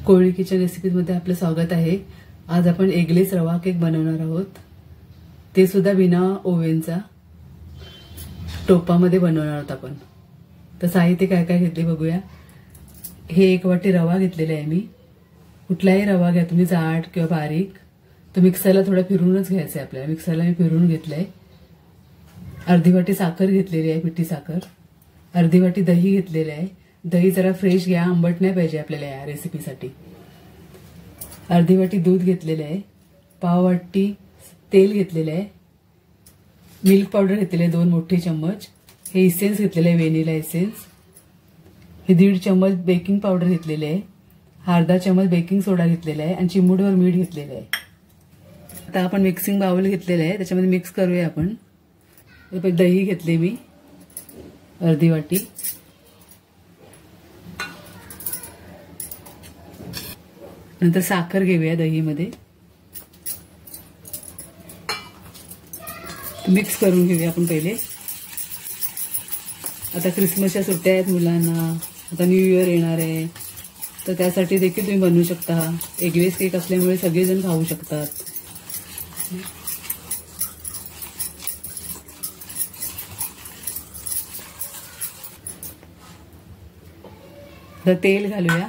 कोळी kitchen रेसिपीमध्ये आपलं स्वागत आहे। आज आपण एगलेस रवा केक बनवणार आहोत, ते सुद्धा बिना ओव्हनचा टोपामध्ये बनवणार आहोत आपण। तर साहित्य काय काय घेतले बघूया। हे 1 वाटी रवा घेतलेला आहे मी। कुठलाही रवा घ्या तुम्ही, जाड किंवा बारीक। तो मिक्सरला थोडा फिरवूनच घ्यायचा आहे आपल्याला। मिक्सरला मी फिरवून घेतलंय। अर्धी वाटी साखर घेतलेली आहे, पिठी साखर। अर्धी वाटी दही घेतलेले आहे। दही जरा फ्रेश घ्या, आंबट नाही पाहिजे आपल्याला या रेसिपीसाठी। अर्धी वाटी दूध घेतलेले आहे। पाव वाटी तेल घेतलेले आहे। मिल्क पावडर घेतलेले 2 मोठे चम्मच। हे इसेन्स घेतलेले आहे, व्हॅनिला इसेन्स। हे 1.5 चम्मच बेकिंग पावडर घेतलेले आहे। अर्धा चम्मच बेकिंग सोडा घेतलेला आहे आणि चिमूटभर मीठ घेतलेले आहे। आता आपण मिक्सिंग बाउल घेतलेला आहे, त्याच्यामध्ये मिक्स करूया आपण। दही घेतले मी अर्धी वाटी। नंतर साखर घेऊया दहीमध्ये, मिक्स करून घेऊया आपण पहिले। आता क्रिसमसच्या सुट्ट्या आहेत मुलांना, आता न्यू इयर येणार आहे, तर त्यासाठी देखील तुम्ही बनवू शकता। एगलेस केक असल्यामुळे सगळेजण खाऊ शकतात। तर तेल घालूया।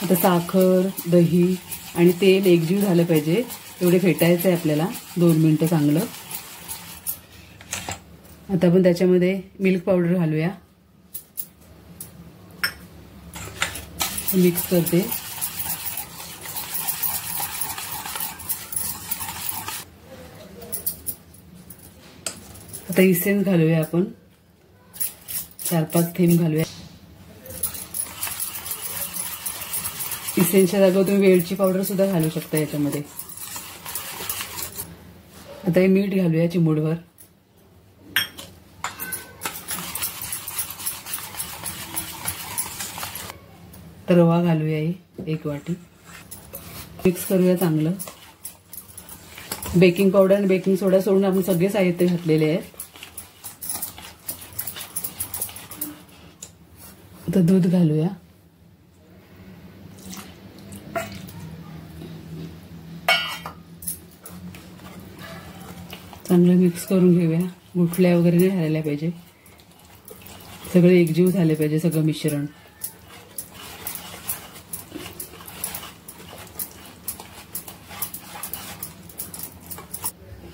आता साखर, दही आणि तेल एकजीव झालं पाहिजे, एवढे फेटायचं आहे आपल्याला 2 मिनिटं चांगलं। आता आपण त्याच्यामध्ये मिल्क पावडर घालूया। मिक्स करते। आता इसेन्स घालूया आपण, 4-5 थेंब घालूया। इसेन्सच्या जागेवर तुम्ही वेलची पावडर सुद्धा घालू शकता याच्यामध्ये। आता हे मीठ घालूया चिमूटभर। तर रवा घालूया 1 वाटी। मिक्स करूया चांगलं। बेकिंग पावडर आणि बेकिंग सोडा सोडून आपण सगळे साहित्य घातलेले आहेत। आता दूध घालूया। चांगलं मिक्स करून घेऊया। गुठल्या वगैरे नाही राहिल्या पाहिजे, सगळे एकजीव झाले पाहिजे सगळं मिश्रण।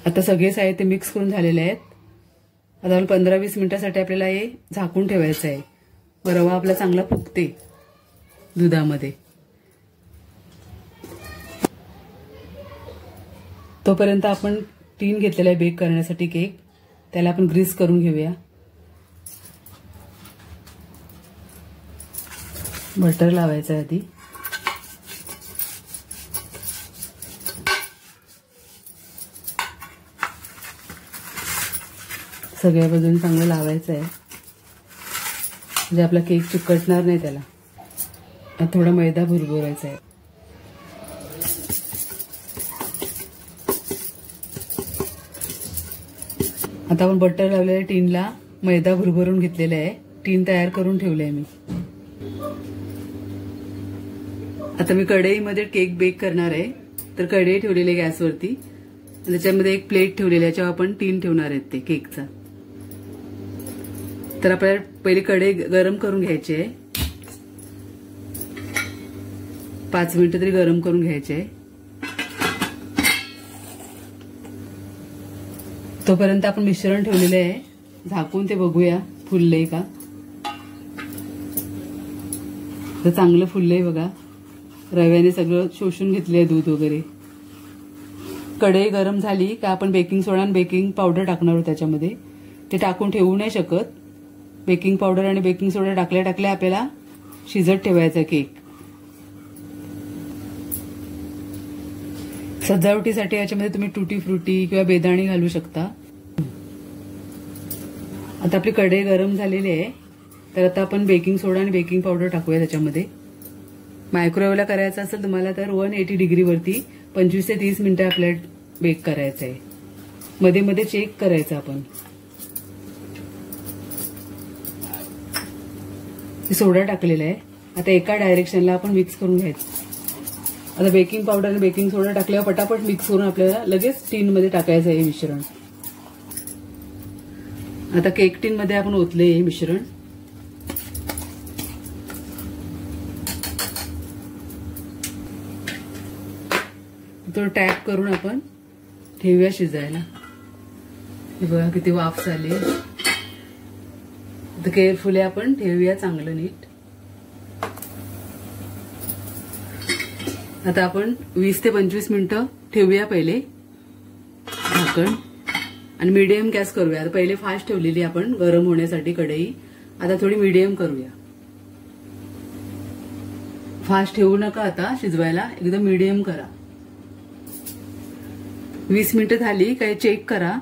आता सगळे साहित्य मिक्स करून झालेले आहेत। आता 15-20 मिनिटांसाठी आपल्याला हे झाकून ठेवायचं आहे। रवा आपला चांगला फुगते दुधामध्ये। तोपर्यंत आपण टीन घेतलेला आहे बेक करण्यासाठी केक, त्याला आपण ग्रीस करून घेऊया। बटर लावायचं आहे आधी। सगळ्या बाजूने चांगलं लावायचं आहे, म्हणजे आपला केक चिकटणार नाही त्याला। आता थोडा मैदा भुरभुरायचा आहे। आता आपण बटर लावलेल्या टीनला मैदा भुरभरून घेतलेला आहे। टीन तयार करून ठेवले आहे मी। आता मी कढईमध्ये केक बेक करणार आहे, तर कढई ठेवलेली आहे गॅसवरती। त्याच्यामध्ये एक प्लेट ठेवलेली आहे, याच्यावर आपण टीन ठेवणार आहेत ते केकचा। तर आपल्याला पहिले कढई गरम करून घ्यायची आहे, 5 मिनिटं तरी गरम करून घ्यायचे आहे। तोपर्यंत आपण मिश्रण ठेवलेलं आहे, झाकून ते बघूया फुललंय का। तर चांगलं फुललंय बघा, रव्याने सगळं शोषून घेतलंय दूध वगैरे। कढई गरम झाली का आपण बेकिंग सोडा आणि बेकिंग पावडर टाकणार आहोत त्याच्यामध्ये। ते टाकून ठेवू नाही शकत, बेकिंग पावडर आणि बेकिंग सोडा टाकल्या टाकल्या आपल्याला शिजत ठेवायचा केक। सजावटीसाठी याच्यामध्ये तुम्ही टुटी फ्रुटी किंवा बेदाणे घालू शकता। आता आपली कढई गरम झालेली आहे, तर आता आपण बेकिंग सोडा आणि बेकिंग पावडर टाकूया त्याच्यामध्ये। मायक्रोवेव्हला करायचं असेल तुम्हाला तर 180 डिग्रीवरती 25 ते 30 मिनिटं आपल्याला बेक करायचं आहे. मध्ये मध्ये चेक करायचं आपण. सोडा टाकलेला आहे. आता एका डायरेक्शनला आपण मिक्स करून घ्यायचं. आता बेकिंग पावडर आणि बेकिंग सोडा टाकल्यावर पटापट मिक्स करून आपल्याला लगेच टीनमध्ये टाकायचं आहे हे मिश्रण. आता केक टीन मध्ये आपण ओतले हे मिश्रण. तो टॅप करून आपण ठेवूया शिजायला. हे बघा किती वाफ झाली. तर केअरफुली आपण ठेवूया चांगलं नीट. आता आपण 20 ते 25 मिनिटं ठेवूया पहिले झाकण आणि मीडियम गॅस करूया. पहिले फास्ट ठेवलेली आपण गरम होण्यासाठी कढई. आता थोडी मीडियम करूया. फास्ट ठेवू नका आता शिजवायला, एकदम मीडियम करा. 20 मिनिटं झाली काय चेक करा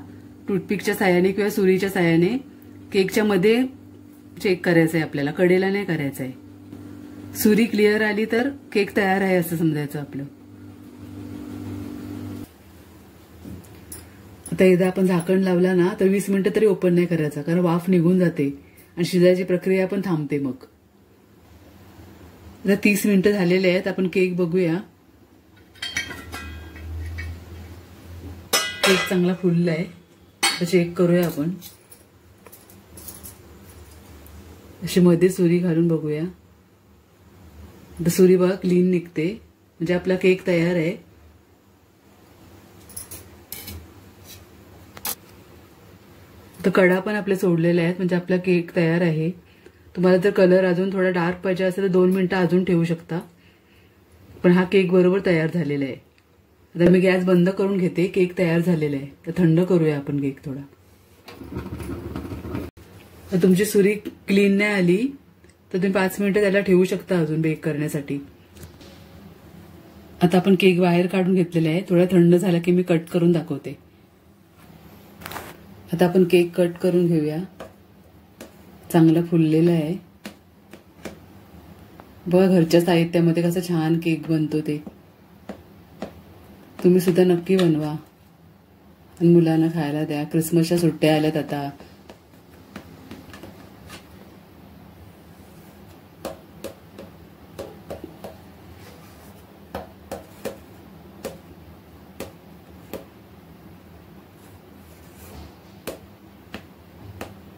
टूथपिकच्या साह्याने किंवा सुरीच्या साह्याने. केकच्या मध्ये चेक करायचं आहे आपल्याला, कडेला नाही करायचं आहे. सुरी क्लिअर आली तर केक तयार आहे असं समजायचं आपलं. आता एकदा आपण झाकण लावला ना तर 20 मिनिटं तरी ओपन नाही करायचं, कारण वाफ निघून जाते आणि शिजायची प्रक्रिया पण थांबते. मग आता 30 मिनिटं झालेले आहेत. आपण केक बघूया. केक चांगला फुलला आहे. तर चेक करूया आपण. अशी मध्ये सुरी घालून बघूया. आता सुरी बघा क्लीन निघते, म्हणजे आपला केक तयार आहे. तर कडा पण आपले सोडलेले आहेत, म्हणजे आपला केक तयार आहे. तुम्हाला जर कलर अजून थोडा डार्क पाहिजे असेल तर 2 मिनिटं अजून ठेवू शकता. पण हा केक बरोबर तयार झालेला आहे. आता मी गॅस बंद करून घेते. केक तयार झालेला आहे. तर थंड करूया आपण केक थोडा. तर तुमची सुरी क्लीन नाही आली तर तुम्ही 5 मिनिटं त्याला ठेवू शकता अजून बेक करण्यासाठी. आता आपण केक बाहेर काढून घेतलेला आहे. थोडा थंड झाला की मी कट करून दाखवते. आता आपण केक कट करून घेऊया. चांगला फुललेला आहे. बघा घरच्या साहित्यामध्ये कसं छान केक बनतो ते. तुम्ही सुद्धा नक्की बनवा आणि मुलांना खायला द्या. क्रिसमसच्या सुट्ट्या आल्यात आता.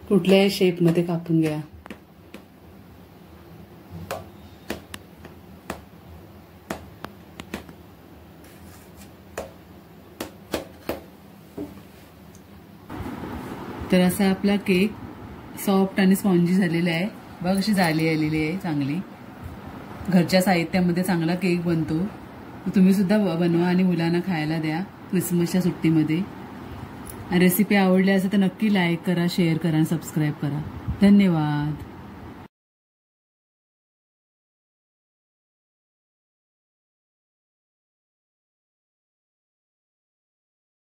कुठल्याही शेपमध्ये कापून घ्या. तर असा आपला केक सॉफ्ट आणि स्पॉन्जी झालेला आहे. बघ कशी जाली आलेली आहे चांगली. घरच्या साहित्यामध्ये चांगला केक बनतो. तुम्ही सुद्धा बनवा आणि मुलांना खायला द्या क्रिसमसच्या सुट्टीमध्ये. रेसिपी आवडली असेल तर नक्की लाईक करा, शेअर करा आणि सबस्क्राईब करा. धन्यवाद.